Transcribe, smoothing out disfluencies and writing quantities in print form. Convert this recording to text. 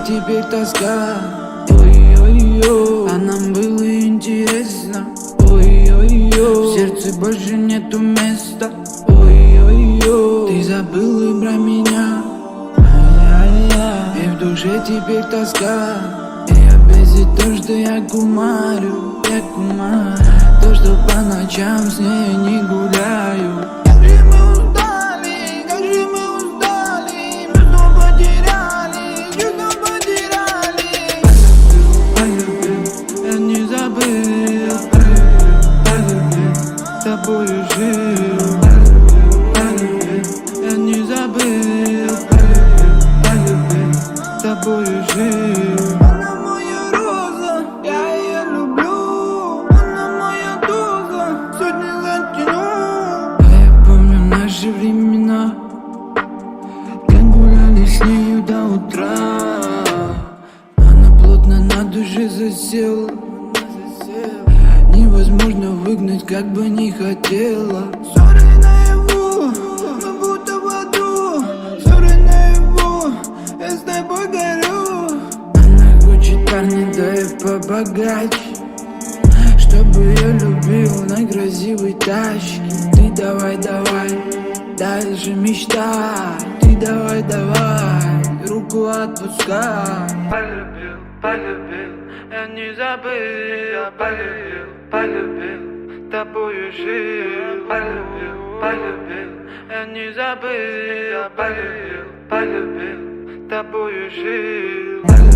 теперь тоска. Ой-ой-ой, а нам было интересно. Ой-ой-ой, в сердце больше нету места. Ой-ой-ой, ты забыл и про меня. И в душе теперь тоска. И опять за то, что я кумарю. То, что по ночам с ней не гуляю. Как же мы устали, мы снова потеряли, чувства потеряли. Полюбил, я не забыл. Полюбил, с тобою жил. Полюбил, я не забыл. Полюбил, с тобою жил. Она моя роза, я ее люблю. Она моя доза, сотни затяну. Я помню наши времена, как гуляли с нею до утра. Она плотно на душе засела. Невозможно выгнать, как бы не хотела. Ссоры наяву, мы будто в аду. Ссоры наяву, я с тобой горю. Она хочет парня, да и побогаче, чтобы я любил на красивой тачке. Ты давай, дальше мечтай. Ты давай, руку отпускай. Полюбил, я не забыл. Полюбил, с тобою жил. Полюбил, я не забыл. Полюбил, с тобою жил.